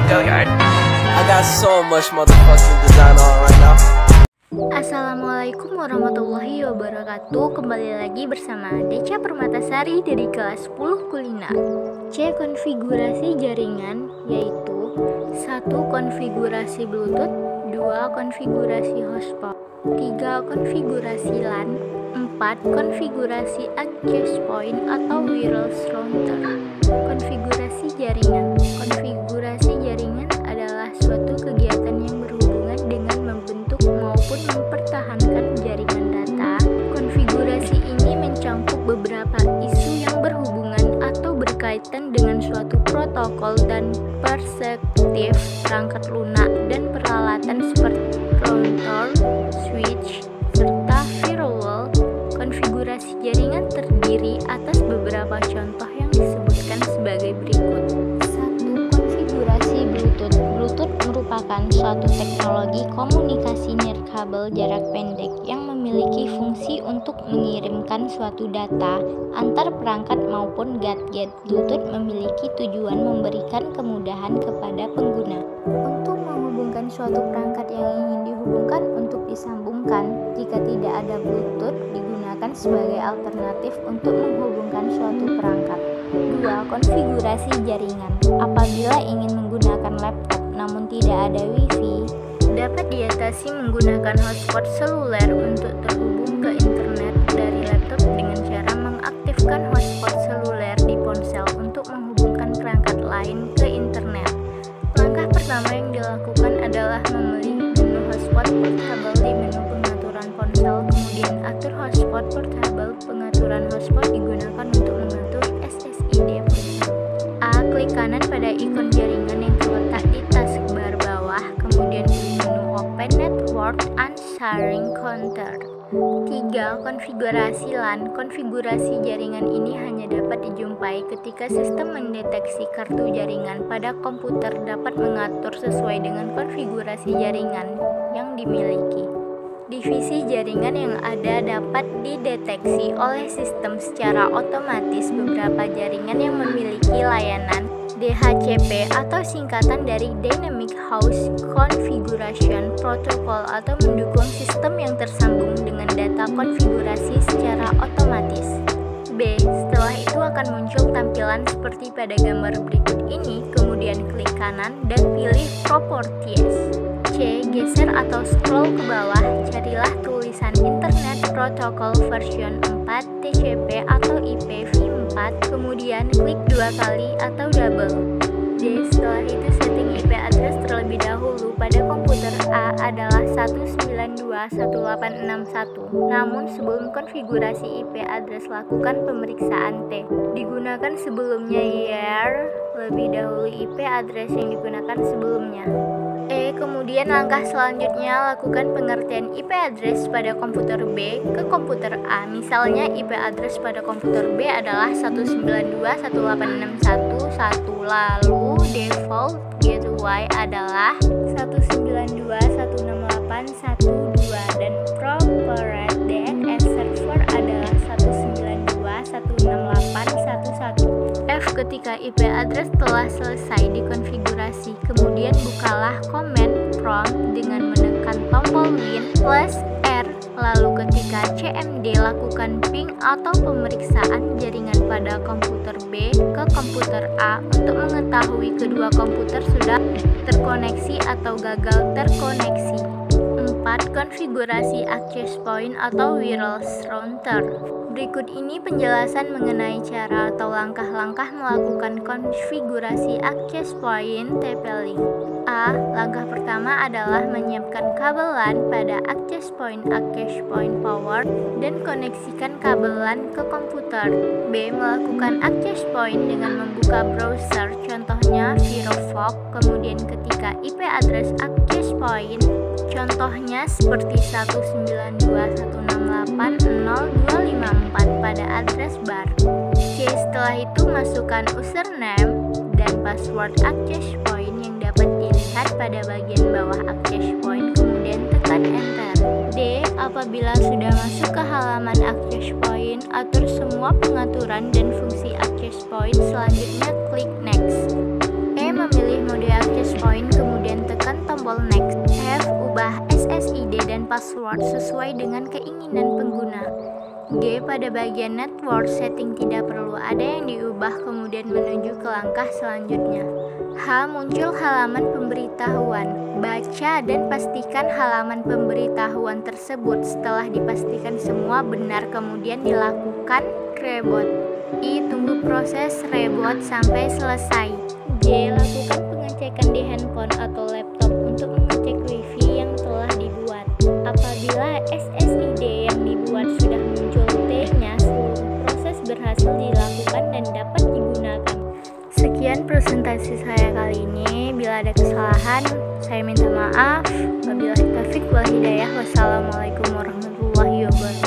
I got so much motherfucking design on right now. Assalamualaikum warahmatullahi wabarakatuh. Kembali lagi bersama Deca Permatasari dari kelas 10 kuliner. C. Konfigurasi jaringan, yaitu 1. Konfigurasi Bluetooth, 2. Konfigurasi hotspot, 3. Konfigurasi LAN, 4. Konfigurasi access point atau wireless router. Konfigurasi jaringan. Konfigurasi jaringan adalah suatu kegiatan yang berhubungan dengan membentuk maupun mempertahankan jaringan data. Konfigurasi ini mencangkup beberapa isu yang berhubungan atau berkaitan dengan suatu protokol dan perspektif perangkat lunak dan peralatan seperti router, switch, serta firewall. Konfigurasi jaringan terdiri atas beberapa contoh yang disebutkan sebagai berikut. 1. Konfigurasi Bluetooth. Bluetooth merupakan suatu teknologi komunikasi nirkabel jarak pendek yang memiliki fungsi untuk mengirimkan suatu data antar perangkat maupun gadget. Bluetooth memiliki tujuan memberikan kemudahan kepada pengguna untuk menghubungkan suatu perangkat yang ingin dihubungkan untuk disambungkan. Jika tidak ada Bluetooth, digunakan sebagai alternatif untuk menghubungkan suatu perangkat. 2. Konfigurasi jaringan. Apabila ingin menggunakan laptop namun tidak ada Wi-Fi, dapat diatasi menggunakan hotspot seluler untuk terhubung ke internet dari laptop dengan cara mengaktifkan hotspot seluler di ponsel untuk menghubungkan perangkat lain ke internet. Langkah pertama yang dilakukan adalah memilih menu hotspot portable di menu pengaturan ponsel, kemudian atur hotspot portable. Pengaturan hotspot digunakan untuk mengatur SSID ponsel. A. Klik kanan pada ikon jaringan yang terletak di taskbar bawah, kemudian pilih menu Open Network and Sharing Counter. 3. Konfigurasi LAN. Konfigurasi jaringan ini hanya dapat dijumpai ketika sistem mendeteksi kartu jaringan pada komputer dapat mengatur sesuai dengan konfigurasi jaringan yang dimiliki. Divisi jaringan yang ada dapat dideteksi oleh sistem secara otomatis. Beberapa jaringan yang memiliki layanan DHCP atau singkatan dari Dynamic Host Configuration Protocol atau mendukung sistem yang tersambung dengan data konfigurasi secara otomatis. B. Setelah itu akan muncul tampilan seperti pada gambar berikut ini, kemudian klik kanan dan pilih Properties. C. Geser atau scroll ke bawah, carilah tulisan Internet Protocol version 4 TCP atau IPv4, kemudian klik 2 kali atau double. D. Setelah itu setting IP address terlebih dahulu pada komputer A adalah 192.168.6.1. Namun sebelum konfigurasi IP address lakukan pemeriksaan T. Digunakan sebelumnya year, lebih dahulu IP address yang digunakan sebelumnya. E. Kemudian langkah selanjutnya lakukan pengertian IP address pada komputer B ke komputer A. Misalnya IP address pada komputer B adalah 192.168.6.1, lalu default gateway adalah 192.168.1.2 dan proper DNS server adalah 192.168.1.1. F. Ketika IP address telah selesai dikonfigurasi, kemudian bukalah command prompt dengan menekan tombol Win plus R. Lalu ketika CMD, lakukan ping atau pemeriksaan jaringan pada komputer B ke komputer A untuk mengetahui kedua komputer sudah terkoneksi atau gagal terkoneksi. 4. Konfigurasi access point atau wireless router. Berikut ini penjelasan mengenai cara atau langkah-langkah melakukan konfigurasi access point TP-Link. A. Langkah pertama adalah menyiapkan kabel LAN pada access point power dan koneksikan kabel LAN ke komputer. B. Melakukan access point dengan membuka browser, contohnya Firefox, kemudian ketika IP address access point, contohnya seperti 192.168.0.254 pada address bar. C. Setelah itu masukkan username dan password access point yang dapat dilihat pada bagian bawah access point, kemudian tekan enter. D. Apabila sudah masuk ke halaman access point, atur semua pengaturan dan fungsi access point, selanjutnya klik next. E. Memilih mode access point password sesuai dengan keinginan pengguna. G. Pada bagian network setting tidak perlu ada yang diubah kemudian menuju ke langkah selanjutnya. H. Muncul halaman pemberitahuan. Baca dan pastikan halaman pemberitahuan tersebut. Setelah dipastikan semua benar kemudian dilakukan reboot. I. Tunggu proses reboot sampai selesai. J. Lakukan pengecekan di handphone atau laptop untuk mengecek wifi yang telah dibuat. Apabila SSID yang dibuat sudah muncul T-nya, seluruh proses berhasil dilakukan dan dapat digunakan. Sekian presentasi saya kali ini. Bila ada kesalahan, saya minta maaf. Wabillahi taufiq wal hidayah. Wassalamualaikum warahmatullahi wabarakatuh.